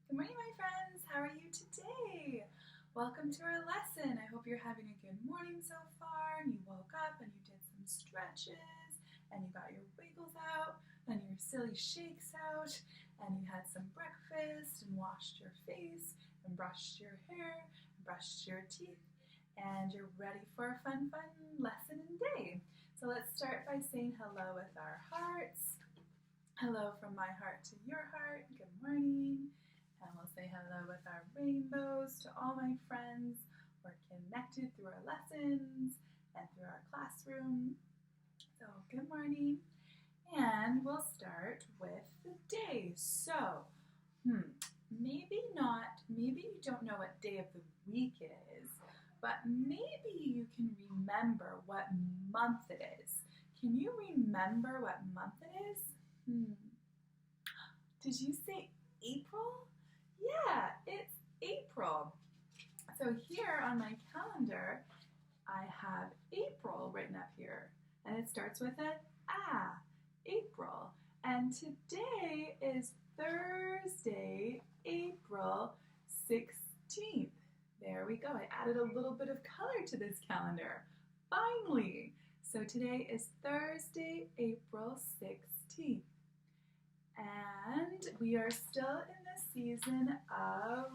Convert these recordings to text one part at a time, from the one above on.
Good morning, my friends. How are you today? Welcome to our lesson. I hope you're having a good morning so far and you woke up and you did some stretches and you got your wiggles out and your silly shakes out and you had some breakfast and washed your face and brushed your hair and brushed your teeth and you're ready for a fun lesson and day. So let's start by saying hello with our hearts. Hello from my heart to your heart. Good morning. And we'll say hello with our rainbows to all my friends. We're connected through our lessons and through our classroom. So good morning. And we'll start with the day. So, maybe you don't know what day of the week it is, but maybe you can remember what month it is. Can you remember what month it is? Did you say April? Yeah, it's April. So here on my calendar, I have April written up here, and it starts with an A, April. And today is Thursday, April 16th. There we go. I added a little bit of color to this calendar. Finally. So today is Thursday, April 16th. And we are still in the season of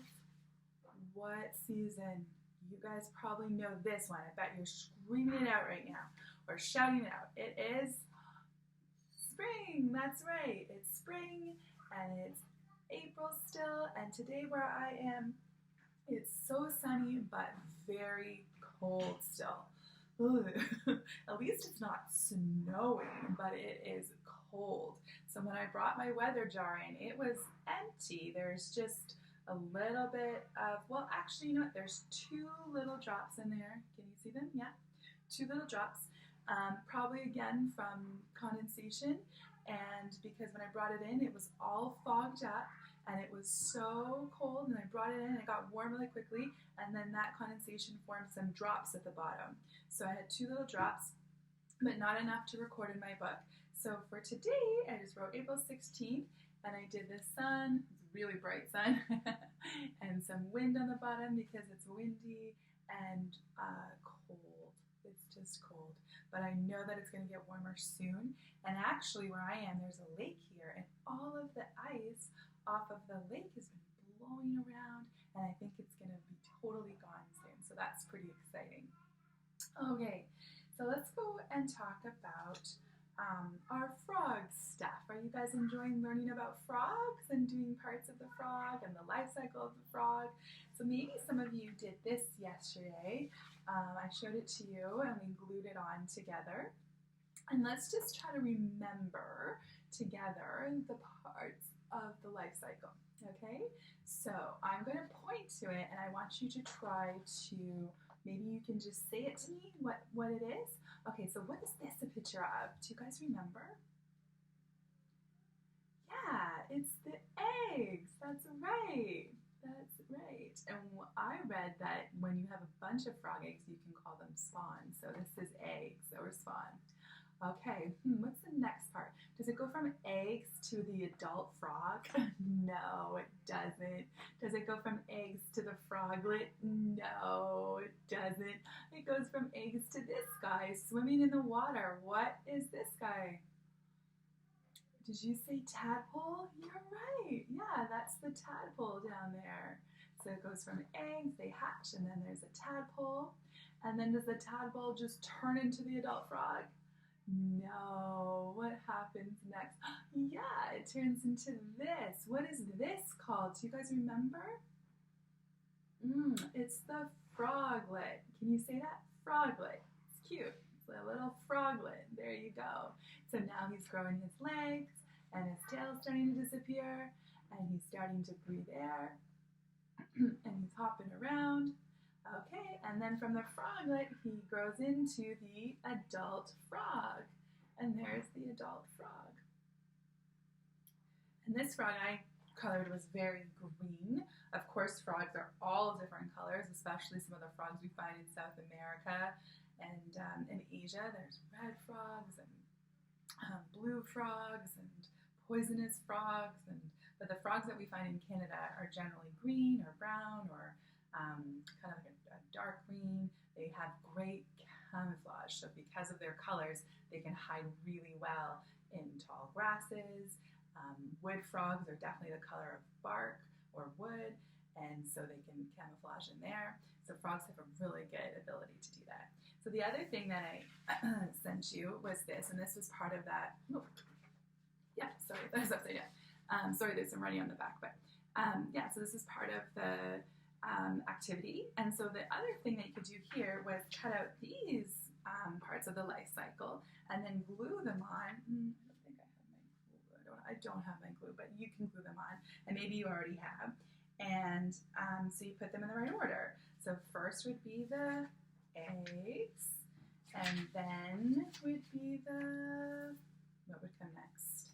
what season? You guys probably know this one. I bet you're screaming it out right now or shouting it out. It is spring. That's right. It's spring and it's April still. And today where I am, it's so sunny but very cold still. At least it's not snowing, but it is cold. So when I brought my weather jar in, it was empty. There's just a little bit of, well, actually, you know what? There's two little drops in there. Can you see them? Yeah. Two little drops. Probably again from condensation. And because when I brought it in, it was all fogged up and it was so cold. And I brought it in and it got warm really quickly. And then that condensation formed some drops at the bottom. So I had two little drops, but not enough to record in my book. So for today, I just wrote April 16th, and I did the sun, it's a really bright sun, and some wind on the bottom because it's windy and cold. It's just cold. But I know that it's going to get warmer soon. And actually, where I am, there's a lake here, and all of the ice off of the lake has been blowing around, and I think it's going to be totally gone soon. So that's pretty exciting. Okay, so let's go and talk about our frog stuff. Are you guys enjoying learning about frogs and doing parts of the frog and the life cycle of the frog? So maybe some of you did this yesterday. I showed it to you and we glued it on together. And let's just try to remember together the parts of the life cycle. Okay, so I'm going to point to it and I want you to try to, maybe you can just say it to me, what it is. Okay, so what is this a picture of? Do you guys remember? Yeah, it's the eggs. That's right. That's right. And I read that when you have a bunch of frog eggs, you can call them spawn. So this is eggs or spawn. Okay, what's the next part? Does it go from eggs to the adult frog? No, it doesn't. Does it go from eggs to the froglet? No, it doesn't. It goes from eggs to this guy swimming in the water. What is this guy? Did you say tadpole? You're right. Yeah, that's the tadpole down there. So it goes from eggs, they hatch, and then there's a tadpole. And then does the tadpole just turn into the adult frog? No. What happens next? Yeah, it turns into this. What is this called? Do you guys remember? It's the froglet. Can you say that? Froglet. It's cute. It's a little froglet. There you go. So now he's growing his legs and his tail's starting to disappear and he's starting to breathe air and he's hopping around. Okay, and then from the froglet, he grows into the adult frog. And there's the adult frog. And this frog I colored was very green. Of course, frogs are all different colors, especially some of the frogs we find in South America and in Asia. There's red frogs and blue frogs and poisonous frogs, but the frogs that we find in Canada are generally green or brown or kind of like a dark green. They have great camouflage, so because of their colors, they can hide really well in tall grasses. Wood frogs are definitely the color of bark or wood, and so they can camouflage in there. So frogs have a really good ability to do that. So the other thing that I sent you was this, and this was part of that. Oh, yeah, sorry, that was upside down. Sorry, there's some writing on the back, but yeah, so this is part of the activity. And so the other thing that you could do here was cut out these parts of the life cycle and then glue them on. I don't have my glue, but you can glue them on, and maybe you already have. And so you put them in the right order. So first would be the eggs, and then would be the, what would come next?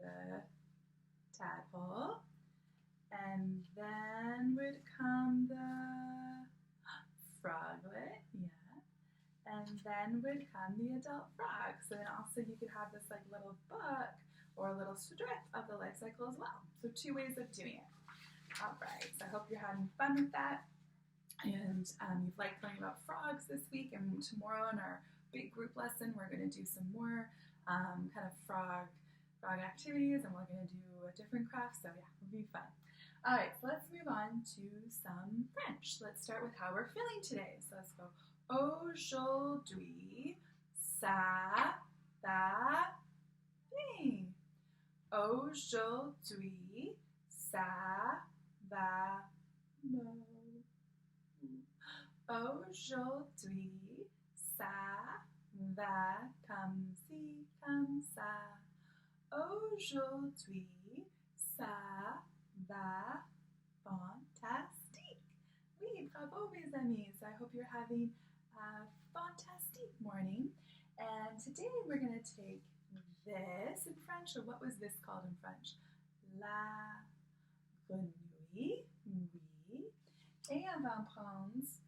The tadpole, and then would come the froglet, yeah, and then would come the adult frog. So then also you could have this like little book or a little strip of the life cycle as well. So 2 ways of doing it. All right, so I hope you're having fun with that, and you've liked learning about frogs this week, and tomorrow in our big group lesson, we're going to do some more kind of frog activities, and we're going to do a different craft, so yeah, it'll be fun. All right, so let's move on to some French. Let's start with how we're feeling today. So let's go. Aujourd'hui, ça va bien. Aujourd'hui, ça va bien. Aujourd'hui, ça va comme ci, comme ça. Aujourd'hui, ça va fantastique. Oui, bravo mes amis. So I hope you're having a fantastic morning. And today we're going to take this in French. So what was this called in French? La grenouille. Oui. Et on va prendre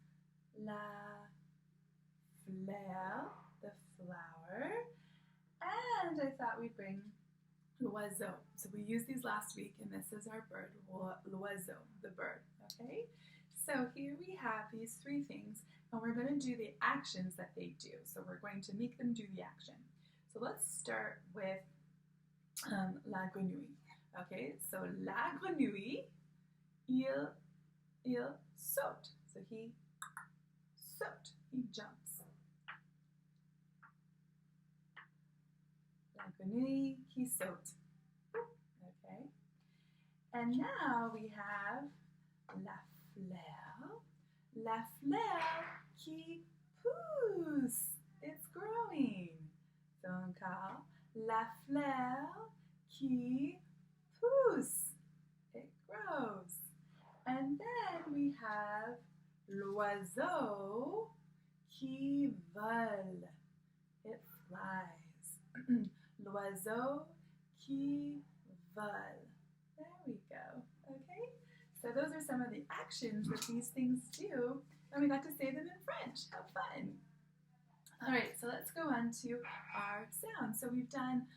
la fleur, the flower. And I thought we'd bring l'oiseau. So we used these last week, and this is our bird, l'oiseau, the bird, okay? So here we have these 3 things, and we're going to do the actions that they do. So we're going to make them do the action. So let's start with la grenouille, okay? So la grenouille, il saute. So he saute, he jumps. La grenouille qui saute. Okay. And now we have la fleur. La fleur qui pousse. It's growing. So encore, la fleur qui pousse. It grows. And then we have l'oiseau qui vole. It flies. L'oiseau qui vole. There we go. Okay? So those are some of the actions that these things do, and we got to say them in French. How fun. All right, so let's go on to our sounds. So we've done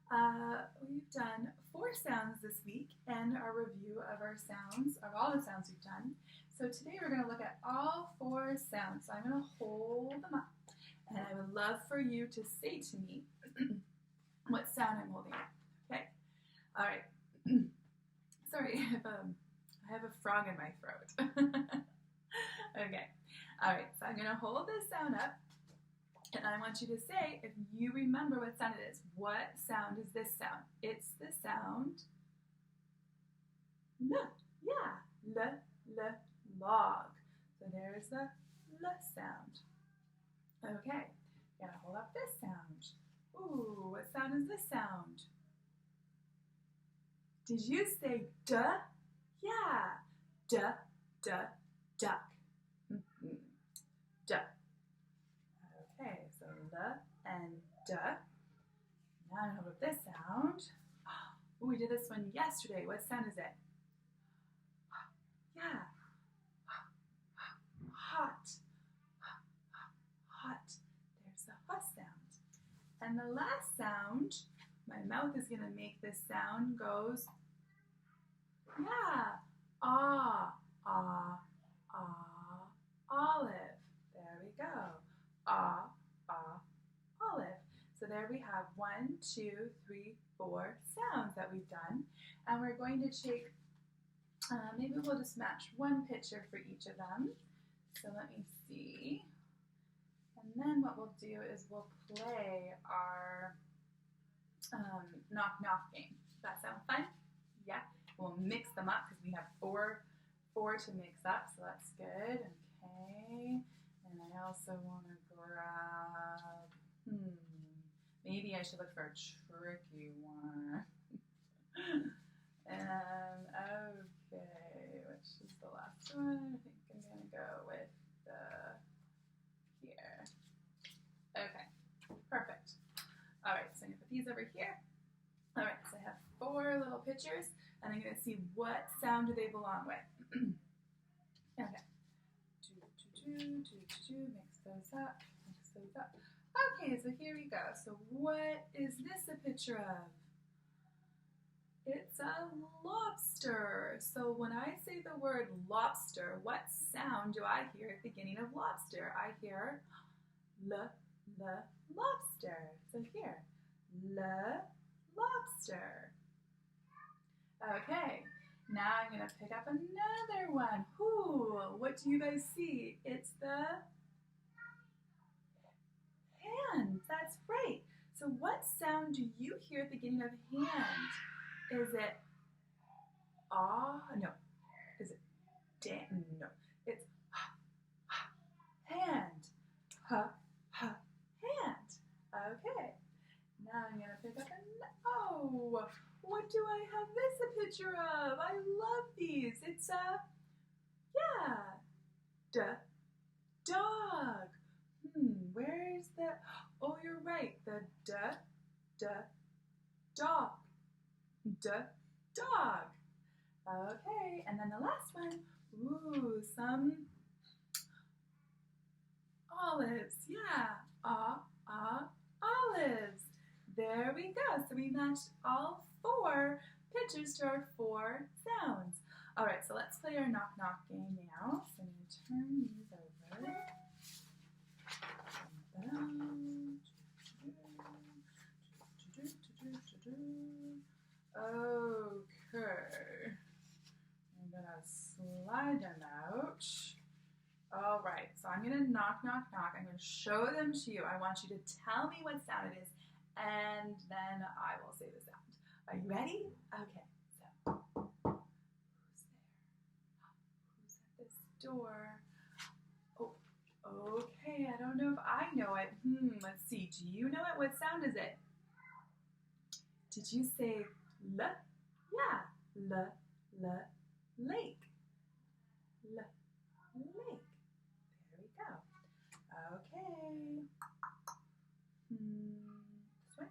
4 sounds this week, and our review of our sounds, of all the sounds we've done. So today we're going to look at all 4 sounds. So I'm going to hold them up, and I would love for you to say to me what sound I'm holding up. Okay? All right. Sorry, I have a frog in my throat. Okay. All right, so I'm going to hold this sound up, and I want you to say, if you remember what sound it is, what sound is this sound? It's the sound L. Yeah, L, log. So there's the L sound. Okay, gotta hold up this sound. Ooh, what sound is this sound? Did you say duh? Yeah, duh, duck. Duh. Okay, so L and duh. Now I'm gonna hold up this sound. Ooh, we did this one yesterday. What sound is it? Yeah. Hot. Hot. There's the H sound. And the last sound, my mouth is going to make this sound, goes Yeah. Ah, ah, ah, olive. There we go. Ah, ah, olive. So there we have 1, 2, 3, 4 sounds that we've done. And we're going to take, maybe we'll just match one picture for each of them. So let me see. And then what we'll do is we'll play our knock knock game. Does that sound fun? Yeah. We'll mix them up because we have four to mix up, so that's good. Okay. And I also want to grab, maybe I should look for a tricky one. And okay, which is the last one? I think I'm gonna go with here. Okay, perfect. All right, so I'm gonna put these over here. All right, so I have 4 little pictures, and I'm gonna see what sound do they belong with. Okay. Mix those up. Mix those up. Okay, so here we go. So what is this a picture of? It's a lobster. So when I say the word lobster, what sound do I hear at the beginning of lobster? I hear lobster. So here, lobster. Okay, now I'm going to pick up another one. Ooh, what do you guys see? It's the hand. That's right. So what sound do you hear at the beginning of hand? Is it ah? No. Is it dan? No. It's hand. Hand. Okay. Now I'm going to pick up oh, what do I have this a picture of? I love these. It's a, yeah, dog. Where's the, oh, you're right. The dog. Dog. Okay, and then the last one, ooh, some olives. Yeah, olives. There we go. So we matched all 4 pictures to our 4 sounds. All right, so let's play our knock knock game now. So I'm going to turn these over. Okay. I'm going to slide them out. All right, so I'm going to knock, knock, knock. I'm going to show them to you. I want you to tell me what sound it is, and then I will say the sound. Are you ready? Okay, so who's there? Who's at this door? Oh, okay, I don't know if I know it. Let's see. Do you know it? What sound is it? Did you say L? Yeah, lake. Lake. There we go. Okay. This way.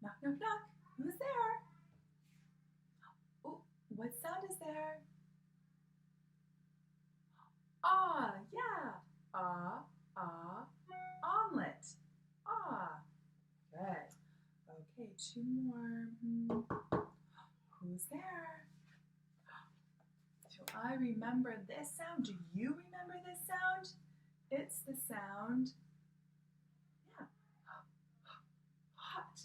Knock, knock, knock. Who's there? Oh, what sound is there? Ah, yeah. Omelet. Ah. Good. Okay, 2 more. Who's there? Do I remember this sound? Do you remember this sound? It's the sound, yeah, hot.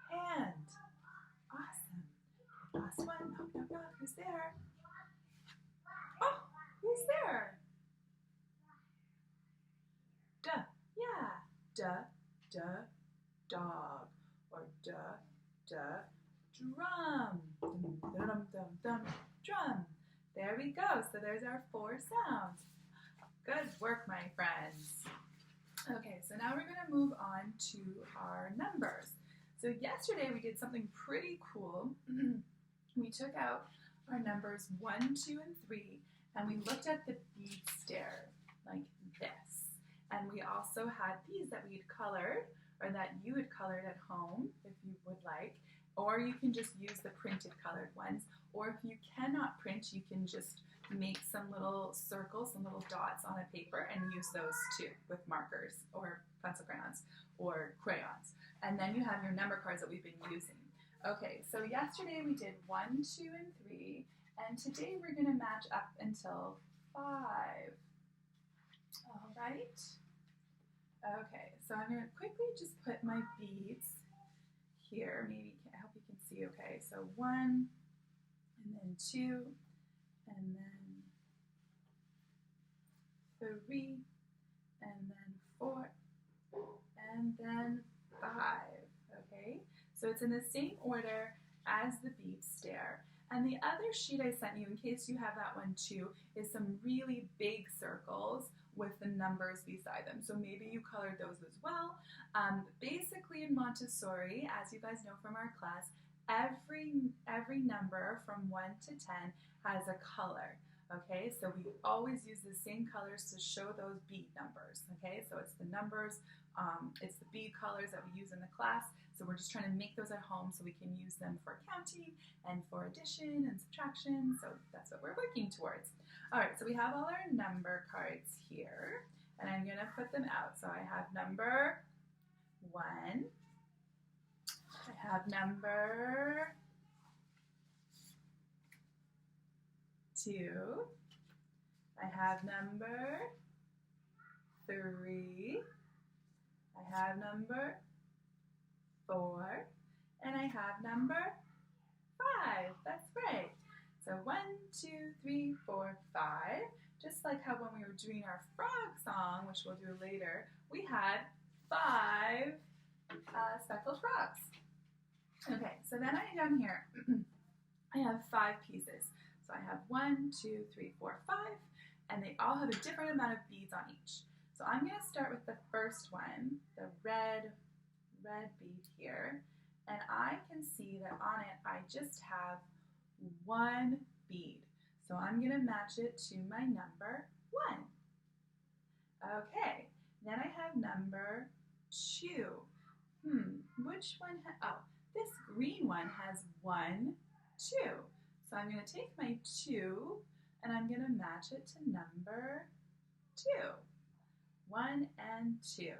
Hand. Awesome. Last one. Knock, knock, knock. Who's there? Oh, who's there? Duh. Yeah. Dog. Or drum. Drum. There we go. So there's our 4 sounds. Good work, my friends. Okay, so now we're going to move on to our numbers. So yesterday we did something pretty cool. We took out our numbers 1, 2, and 3, and we looked at the bead stair like this. And we also had these that we had colored, or that you had colored at home if you would like, or you can just use the printed colored ones. Or if you cannot print, you can just make some little circles, some little dots on a paper and use those too with markers or pencil crayons or crayons. And then you have your number cards that we've been using. Okay, so yesterday we did 1, 2, and 3, and today we're going to match up until 5. All right. Okay, so I'm going to quickly just put my beads here. Maybe, I hope you can see okay. So 1, and then 2, and then 3, and then 4, and then 5. Okay, so it's in the same order as the bead stair. And the other sheet I sent you, in case you have that one too, is some really big circles with the numbers beside them. So maybe you colored those as well. Basically in Montessori, as you guys know from our class, every number from 1 to 10 has a color. Okay, so we always use the same colors to show those bead numbers. Okay, so it's the numbers, it's the bead colors that we use in the class. So we're just trying to make those at home so we can use them for counting and for addition and subtraction. So that's what we're working towards. All right, so we have all our number cards here, and I'm gonna put them out. So I have number 1, I have number 2, I have number 3, I have number 4, and I have number 5. That's right. So 1, 2, 3, 4, 5. Just like how when we were doing our frog song, which we'll do later, we had 5 speckled frogs. Okay, so then down here, I have 5 pieces. So I have 1, 2, 3, 4, 5, and they all have a different amount of beads on each. So I'm going to start with the first one, the red bead here, and I can see that on it I just have 1 bead. So I'm going to match it to my number 1. Okay, then I have number 2. Which one? Oh, this green one has 1, 2. So I'm going to take my 2 and I'm going to match it to number 2. 1 and 2.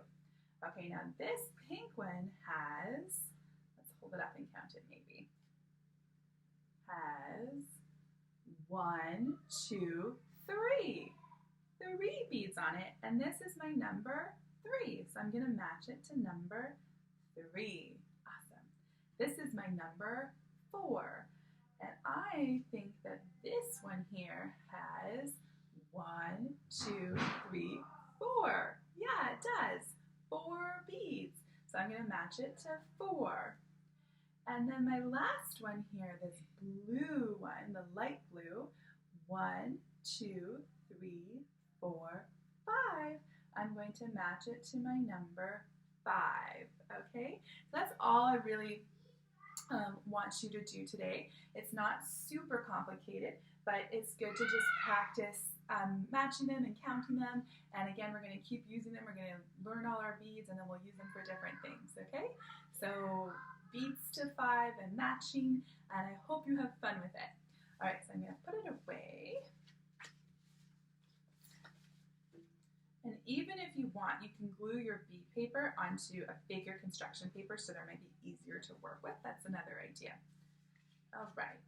Okay, now this pink one has, let's hold it up and count it maybe, has 1, 2, 3. 3 beads on it, and this is my number 3. So I'm going to match it to number 3. Awesome. This is my number 4. And I think that this one here has 1, 2, 3, 4. Yeah, it does. 4 beads. So I'm going to match it to 4. And then my last one here, this blue one, the light blue, 1, 2, 3, 4, 5. I'm going to match it to my number 5. Okay, so that's all I really want you to do today. It's not super complicated, but it's good to just practice matching them and counting them. And again, we're going to keep using them. We're going to learn all our beads, and then we'll use them for different things. Okay, so beads to 5 and matching, and I hope you have fun with it. All right, so I'm going to put it away. And even if you want, you can glue your bead paper onto a bigger construction paper so there might be easier to work with. That's another idea. All right.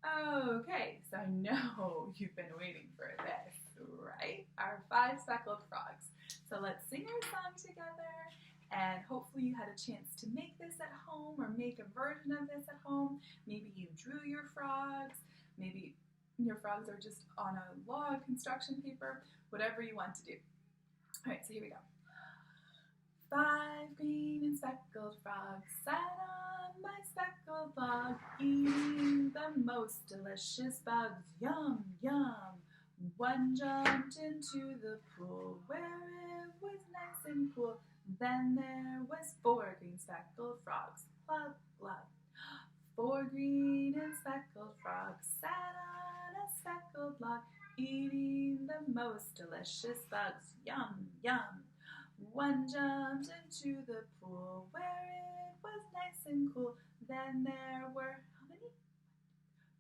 Okay, so I know you've been waiting for this, right? Our 5 speckled frogs. So let's sing our song together, and hopefully you had a chance to make this at home or make a version of this at home. Maybe you drew your frogs. Maybe your frogs are just on a log construction paper, whatever you want to do. All right, so here we go. 5 green and speckled frogs sat on my speckled log, eating the most delicious bugs. Yum, yum. One jumped into the pool where it was nice and cool. Then there was 4 green speckled frogs. Glub, glub. 4 green and speckled frogs sat on a speckled log, eating the most delicious bugs. Yum, yum. One jumped into the pool where it was nice and cool. Then there were, how many?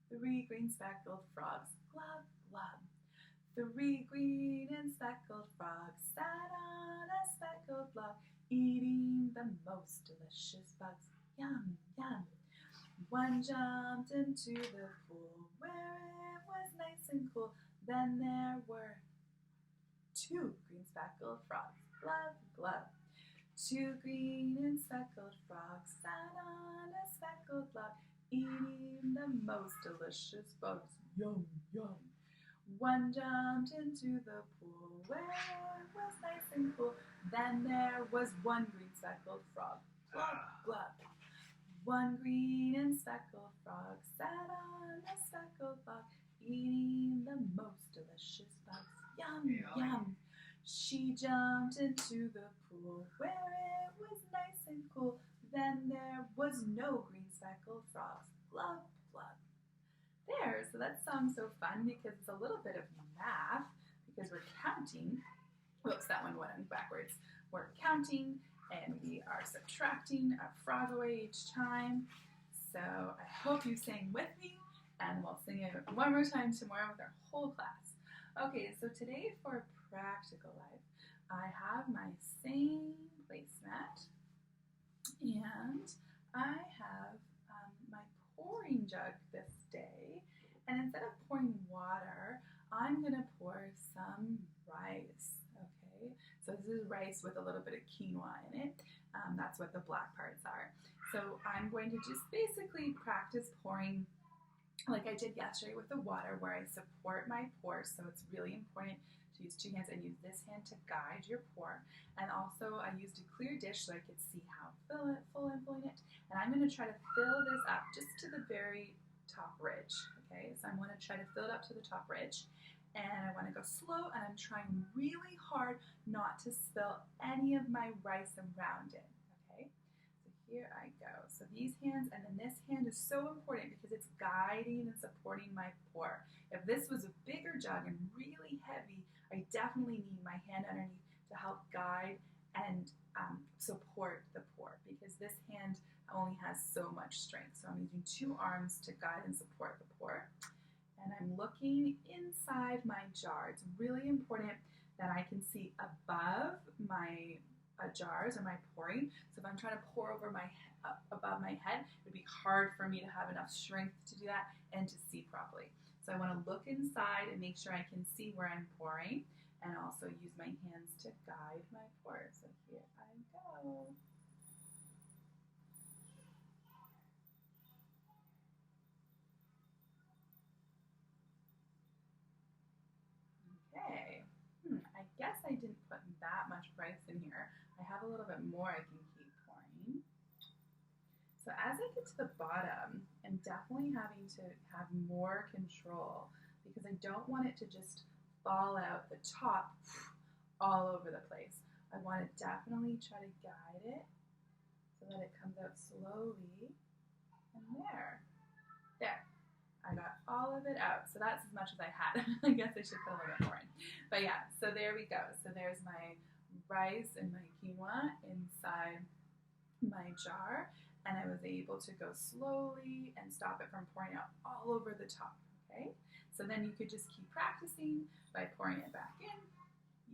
3 green speckled frogs. Glub, glub. 3 green and speckled frogs sat on a speckled log, eating the most delicious bugs. Yum, yum. One jumped into the pool where it was nice and cool. Then there were two green speckled frogs. Glub, glub. Two green and speckled frogs sat on a speckled log, eating the most delicious bugs. Yum, yum. One jumped into the pool where it was nice and cool. Then there was one green speckled frog. Glub, glub. One green and speckled frog sat on a speckled log, eating the most delicious bugs. Yum, yum. She jumped into the pool where it was nice and cool. Then there was no green speckled frogs. Glub, glub. There, so that song's so fun because it's a little bit of math because we're counting. Whoops, that one went backwards. We're counting and we are subtracting a frog away each time. So I hope you sang with me, and we'll sing it one more time tomorrow with our whole class. Okay, so today for practical life, I have my same placemat, and I have my pouring jug this day, and instead of pouring water, I'm going to pour some rice, okay? So this is rice with a little bit of quinoa in it. That's what the black parts are. So I'm going to just basically practice pouring like I did yesterday with the water, where I support my pour. So it's really important to use two hands and use this hand to guide your pour. And also I used a clear dish so I could see how full I'm filling it. And I'm going to try to fill this up just to the very top ridge. Okay, so I'm going to try to fill it up to the top ridge. And I want to go slow, and I'm trying really hard not to spill any of my rice around it. Okay, so here I go. So these hands, and then this hand is so important because it's guiding and supporting my pour. If this was a bigger jug and really heavy, I definitely need my hand underneath to help guide and support the pour, because this hand only has so much strength. So I'm using two arms to guide and support the pour. And I'm looking inside my jar. It's really important that I can see above my jars or my pouring. So if I'm trying to pour over above my head, it would be hard for me to have enough strength to do that and to see properly. So I want to look inside and make sure I can see where I'm pouring, and also use my hands to guide my pour. So here I go. Okay, I guess I didn't put that much rice in here. I have a little bit more I can keep pouring. So as I get to the bottom, I'm definitely having to have more control because I don't want it to just fall out the top all over the place. I want to definitely try to guide it so that it comes out slowly. And there. I got all of it out. So that's as much as I had. I guess I should put a little bit more in. But yeah, so there we go. So there's my rice and my quinoa inside my jar. And I was able to go slowly and stop it from pouring out all over the top. Okay? So then you could just keep practicing by pouring it back in.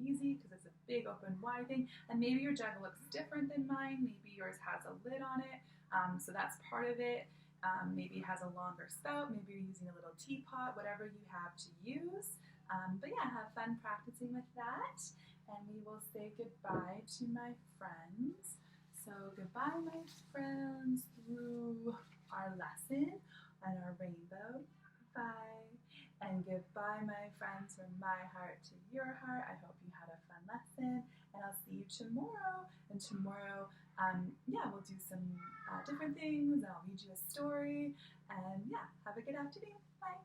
Easy, because it's a big open wide thing. And maybe your jug looks different than mine. Maybe yours has a lid on it. So that's part of it. Maybe it has a longer spout, maybe you're using a little teapot, whatever you have to use. But yeah, have fun practicing with that. And we will say goodbye to my friends. So goodbye, my friends, through our lesson and our rainbow. Bye. And goodbye, my friends, from my heart to your heart. I hope you had a fun lesson, and I'll see you tomorrow. And tomorrow, yeah, we'll do some different things. I'll read you a story, and yeah, have a good afternoon. Bye.